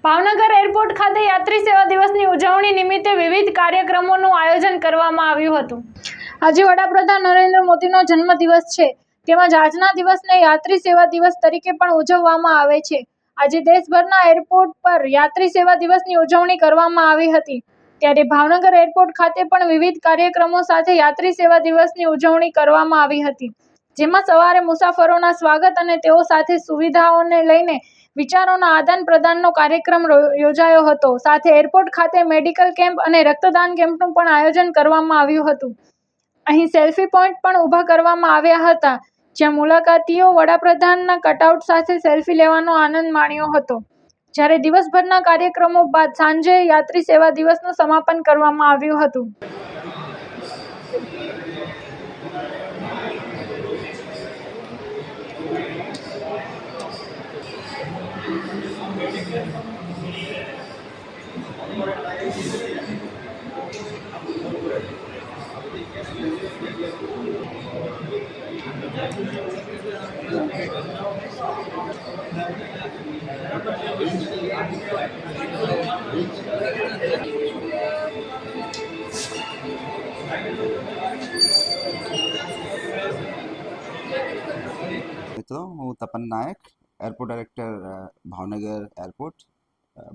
Bhavnagar airport ખાતે યાત્રી સેવા દિવસની ઉજવણી નિમિત્તે વિવિધ કાર્યક્રમોનું આયોજન કરવામાં આવ્યું હતું। આજે વડાપ્રધાન નરેન્દ્ર મોદીનો જન્મદિવસ છે, તેમજ આજના દિવસને યાત્રી સેવા દિવસ તરીકે પણ ઉજવવામાં આવે છે। આજે દેશભરના એરપોર્ટ પર યાત્રી સેવા દિવસની ઉજવણી કરવામાં આવી હતી, ત્યારે ભાવનગર એરપોર્ટ ખાતે પણ વિવિધ કાર્યક્રમો સાથે યાત્રી સેવા દિવસની ઉજવણી કરવામાં આવી હતી, જેમાં સવારે મુસાફરોના સ્વાગત અને તેઓ સાથે સુવિધાઓને લઈને વિચારોના આદાન પ્રદાનનો કાર્યક્રમ યોજાયો હતો। સાથે એરપોર્ટ ખાતે મેડિકલ કેમ્પ અને રક્તદાન કેમ્પનું પણ આયોજન કરવામાં આવ્યું હતું। અહીં સેલ્ફી પોઈન્ટ પણ ઊભા કરવામાં આવ્યા હતા, જ્યાં મુલાકાતીઓ વડાપ્રધાનના કટઆઉટ સાથે સેલ્ફી લેવાનો આનંદ માણ્યો હતો। જ્યારે દિવસભરના કાર્યક્રમો બાદ સાંજે યાત્રી સેવા દિવસનું સમાપન કરવામાં આવ્યું હતું। મિત્રો, હું તપન નાયક, એરપોર્ટ ડાયરેક્ટર ભાવનગર એરપોર્ટ,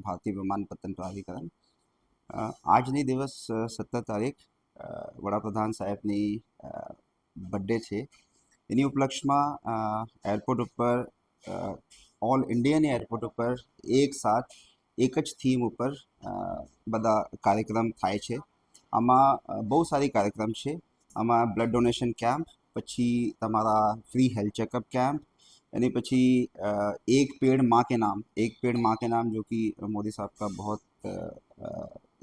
ભારતીય વિમાનપત્તન પ્રાધિકરણ। આજની દિવસ 17 તારીખ વડાપ્રધાન સાહેબની બર્થડે છે। એની ઉપલક્ષમાં એરપોર્ટ ઉપર ઓલ ઇન્ડિયાની એરપોર્ટ ઉપર એક સાથ એક જ થીમ ઉપર બધા કાર્યક્રમ થાય છે। આમાં બહુ સારી કાર્યક્રમ છે। આમાં બ્લડ ડોનેશન કેમ્પ, પછી તમારા ફ્રી હેલ્थ चेकअप कैंप, यानी पची एक पेड़ माँ के नाम जो कि मोदी साहब का बहुत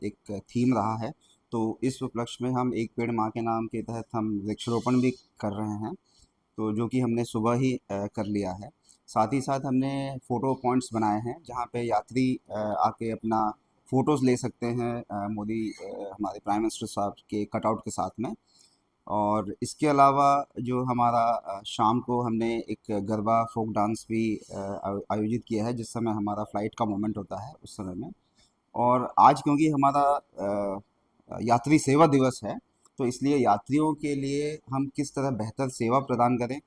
एक थीम रहा है। तो इस उपलक्ष्य में हम एक पेड़ माँ के नाम के तहत हम वृक्षारोपण भी कर रहे हैं, तो जो कि हमने सुबह ही कर लिया है। साथ ही साथ हमने फ़ोटो पॉइंट्स बनाए हैं, जहाँ पे यात्री आके अपना फ़ोटोज़ ले सकते हैं मोदी हमारे प्राइम मिनिस्टर साहब के कटआउट के साथ में। और इसके अलावा जो हमारा शाम को हमने एक गरबा फोक डांस भी आयोजित किया है, जिस समय हमारा फ़्लाइट का मोमेंट होता है उस समय में। और आज क्योंकि हमारा यात्री सेवा दिवस है, तो इसलिए यात्रियों के लिए हम किस तरह बेहतर सेवा प्रदान करें,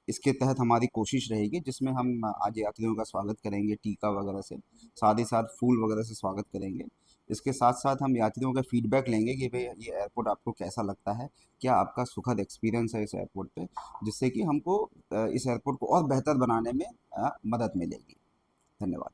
इसके तहत हमारी कोशिश रहेगी, जिसमें हम आज यात्रियों का स्वागत करेंगे टीका वगैरह से, साथ ही साथ फूल वगैरह से स्वागत करेंगे। इसके साथ साथ हम यात्रियों का फीडबैक लेंगे कि भाई ये एयरपोर्ट आपको कैसा लगता है, क्या आपका सुखद एक्सपीरियंस है इस एयरपोर्ट पे, जिससे कि हमको इस एयरपोर्ट को और बेहतर बनाने में मदद मिलेगी। धन्यवाद।